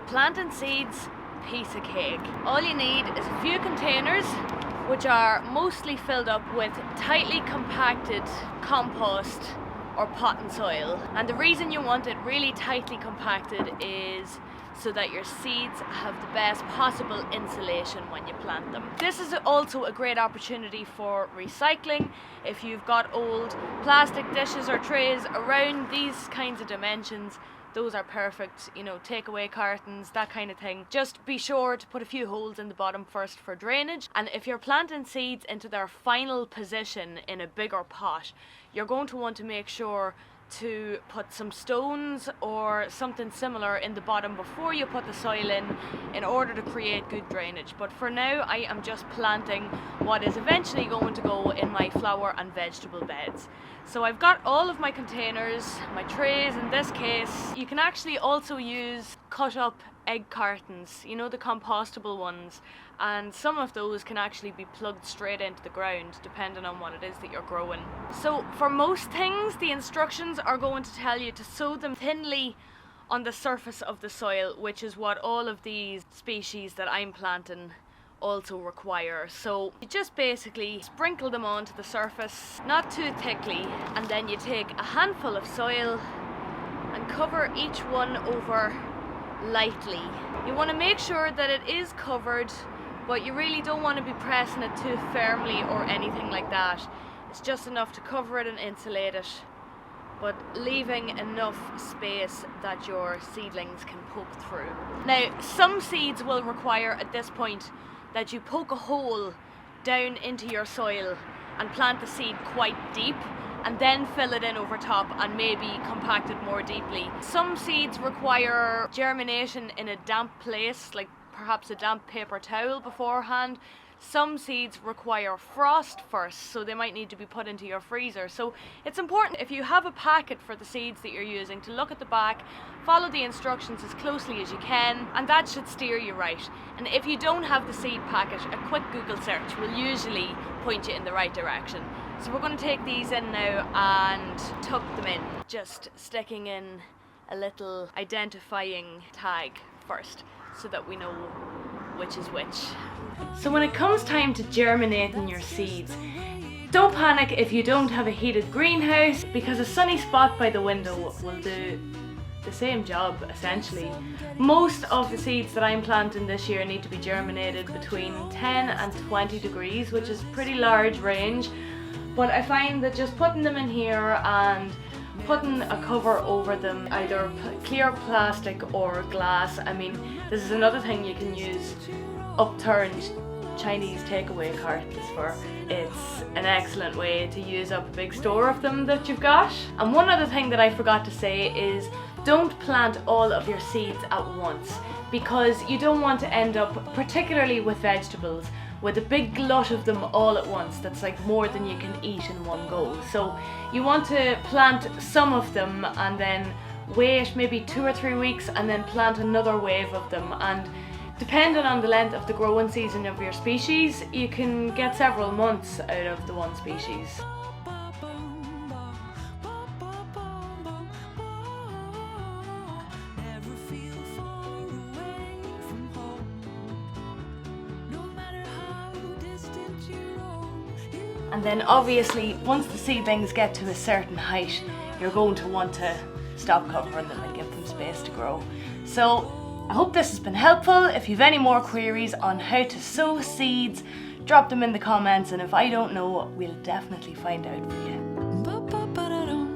Planting seeds, piece of cake. All you need is a few containers, which are mostly filled up with tightly compacted compost or potting soil. And the reason you want it really tightly compacted is so that your seeds have the best possible insulation when you plant them. This is also a great opportunity for recycling. If you've got old plastic dishes or trays around these kinds of dimensions, those are perfect, you know, takeaway cartons, that kind of thing. Just be sure to put a few holes in the bottom first for drainage. And if you're planting seeds into their final position in a bigger pot, you're going to want to make sure to put some stones or something similar in the bottom before you put the soil in order to create good drainage. But for now, I am just planting what is eventually going to go in my flower and vegetable beds. So I've got all of my containers, my trays in this case. You can actually also use cut up egg cartons, you know, the compostable ones, and some of those can actually be plugged straight into the ground depending on what it is that you're growing. So for most things, the instructions are going to tell you to sow them thinly on the surface of the soil, which is what all of these species that I'm planting also require. So you just basically sprinkle them onto the surface, not too thickly, and then you take a handful of soil and cover each one over lightly. You want to make sure that it is covered, but you really don't want to be pressing it too firmly or anything like that. It's just enough to cover it and insulate it, but leaving enough space that your seedlings can poke through. Now, some seeds will require at this point that you poke a hole down into your soil and plant the seed quite deep, and then fill it in over top and maybe compact it more deeply. Some seeds require germination in a damp place, like perhaps a damp paper towel beforehand. Some seeds require frost first, so they might need to be put into your freezer. So it's important, if you have a packet for the seeds that you're using, to look at the back, follow the instructions as closely as you can, and that should steer you right. And if you don't have the seed packet, a quick Google search will usually point you in the right direction. So we're going to take these in now and tuck them in, just sticking in a little identifying tag first so that we know which is which. So when it comes time to germinating your seeds, don't panic if you don't have a heated greenhouse, because a sunny spot by the window will do the same job essentially. Most of the seeds that I'm planting this year need to be germinated between 10 and 20 degrees, which is a pretty large range. But I find that just putting them in here and putting a cover over them, either clear plastic or glass. I mean, this is another thing you can use upturned Chinese takeaway cartons for. It's an excellent way to use up a big store of them that you've got. And one other thing that I forgot to say is don't plant all of your seeds at once, because you don't want to end up, particularly with vegetables, with a big glut of them all at once that's like more than you can eat in one go. So you want to plant some of them and then wait maybe 2 or 3 weeks and then plant another wave of them, and depending on the length of the growing season of your species, you can get several months out of the one species. And then obviously, once the seedlings get to a certain height, you're going to want to stop covering them and give them space to grow. So I hope this has been helpful. If you've any more queries on how to sow seeds, drop them in the comments, and if I don't know, we'll definitely find out for you.